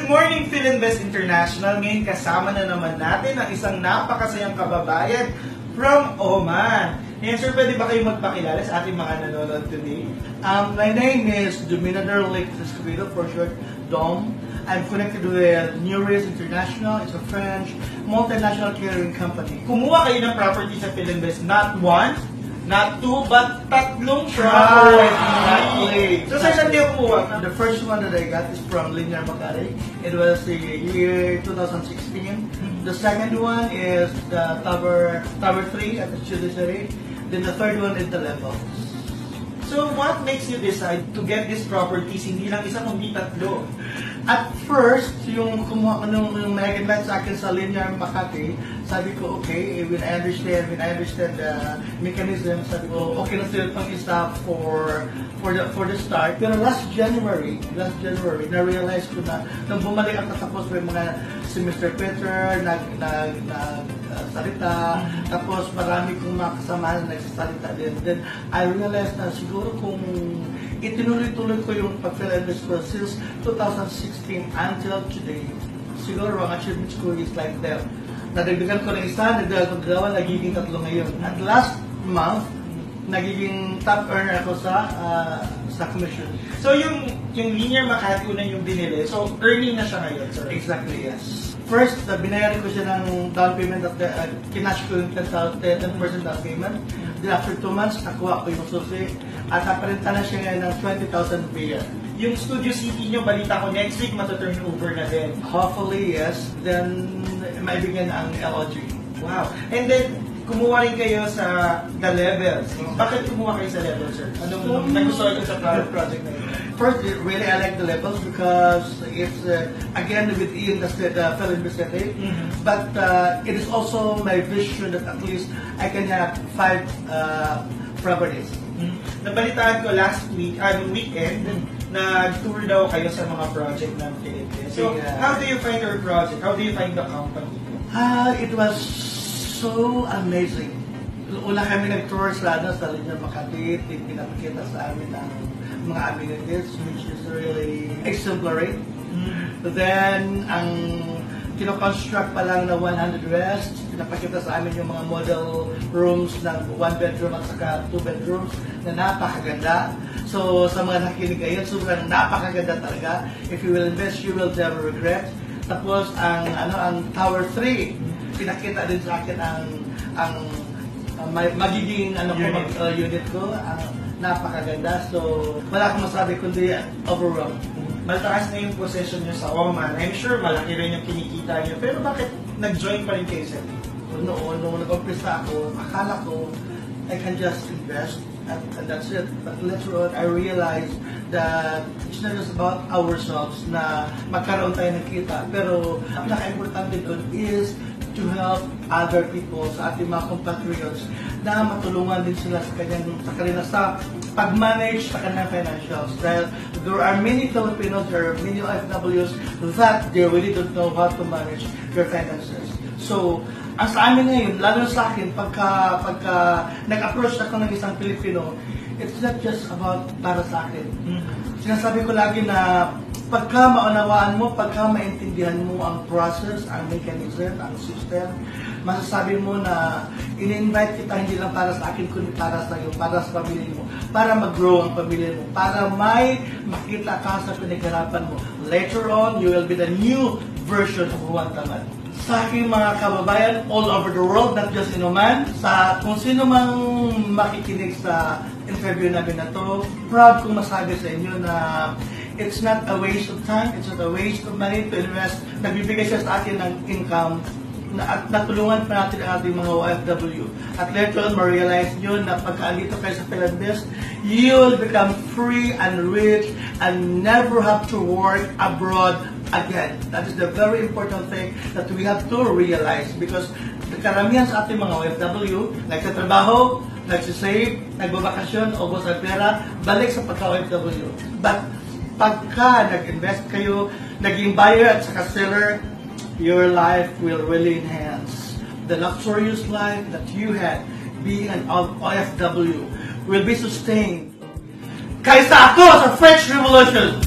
Good morning, Philinvest International. Ngayon kasama na naman natin ang isang napakasayang kababayan from Oman. Ngayon, sir, pwede ba kayo magpakilala sa ating mga nanonood today? My name is Dominador Lake Escobedo, for short, DOM. I'm connected with Neuris International. It's a French multinational catering company. Kumuha kayo ng property sa Philinvest, not one, not two, but tatlong property. Exactly. So, sir, saan kayo kumuha? The first one that I got is from Linear Macari. It was the year 2016. The second one is the Tower 3 at the Judiciary. Then the third one is the Levels. So, what makes you decide to get these properties, hindi lang isa kundi tatlo? At first, yung kumuha ko nung nag-invite sa akin sa Linear Makati, sabi ko, okay, when I understand the mechanism, sabi ko, okay na sila itong isa for the start. Pero last January, na-realize ko na, nung bumalik ako tapos may mga si Mr. Peter, salita, tapos marami kong mga kasamahan na nagsasalita din. Then, I realized na siguro kung itinuloy-tuloy ko yung pag-Philinvest ko since 2016 until today, siguro ang achievements ko is like that. Nadagdagan ko ng isa, nadagdagan ko ng dalawa, nagiging tatlo ngayon. At last month, nagiging top earner ako sa commission. So, yung Linear Makati una yung binili, so earning na siya ngayon, sir? Exactly, yes. First, binayaran ko siya ng down payment at kinash ko yung 10% down payment. Then after 2 months, nakuha ko yung susi at naparinta na siya ngayon ng 20,000 per year. Yung Studio City nyo, balita ko next week matuturn over na din. Hopefully, yes. Then, maibigyan ang LOG. Wow. And then, kumuha rin kayo sa The Levels. Bakit kumuha kayo sa Levels, sir? Anong nagustuhan nyo sa project na yun? First, really, I like the Levels because it's, again, with Ian, that's the Philinvest City. But it is also my vision that at least I can have 5 properties. Nabalitaan ko last week, weekend, nag-tour daw kayo sa mga project ng Philippines. So, Yeah. how do you find your project? How do you find the company? It was so amazing. Una kami nag-tour sa Linear Makati, pinapakita sa amin ang mga amenities, which is really exemplary. Then, ang kino-construct pa lang na 100 West, pinapakita sa amin yung mga model rooms ng 1 bedroom at saka 2 bedrooms na napakaganda. So, sa mga nakikinig ngayon, sobrang napakaganda talaga. If you will invest, you will never regret. Tapos, ang Tower 3, pinakita din sa akin ang magiging unit ko, napakaganda. So, wala akong masabi kundi overwhelmed. Mataas na yung possession nyo sa Oman. I'm sure malaki rin yung kinikita nyo. Pero bakit nag-join pa rin kayo sa Noon, nung nag-umpisa ako, akala ko I can just invest and that's it. But later on, I realized that it's not just about ourselves na magkaroon tayo ng kita. Pero ang pinaka-importante doon is to help other people, sa ating mga compatriots na matulungan din sila sa kanila sa pag-manage sa kanilang financials. Dahil there are many Filipinos, there are many OFWs that they really don't know how to manage their finances. So, ang sa amin ngayon, lalo sa akin, pagka nag-approach ako ng isang Pilipino, it's not just about para sa akin. Sinasabi ko lagi na pagka maunawaan mo, pagka maintindihan mo ang process, ang mechanism, ang system, masasabi mo na in-invite kita hindi lang para sa akin, kundi para sa iyo, para sa pamilya mo, para mag-grow ang pamilya mo, para may makita ka sa pinaghirapan mo. Later on, you will be the new version of Juan Tamad. Sa aking mga kababayan all over the world, not just in Oman, sa kung sino mang makikinig sa interview namin na to, proud kong masabi sa inyo na it's not a waste of time, it's not a waste of money to invest. Nagbibigay siya sa akin ng income at natulungan pa natin ang ating mga OFW. At later on, ma-realize nyo na pagka-alito kayo sa Philinvest, you'll become free and rich and never have to work abroad again. That is the very important thing that we have to realize because karamihan sa ating mga OFW, nagsatrabaho, nagsisave, nagbabakasyon, ubos ang pera, balik sa pagka-OFW. But pagka nag-invest kayo, naging buyer at saka seller, your life will really enhance. The luxurious life that you had being an OFW will be sustained. Kaysa ako sa French Revolution!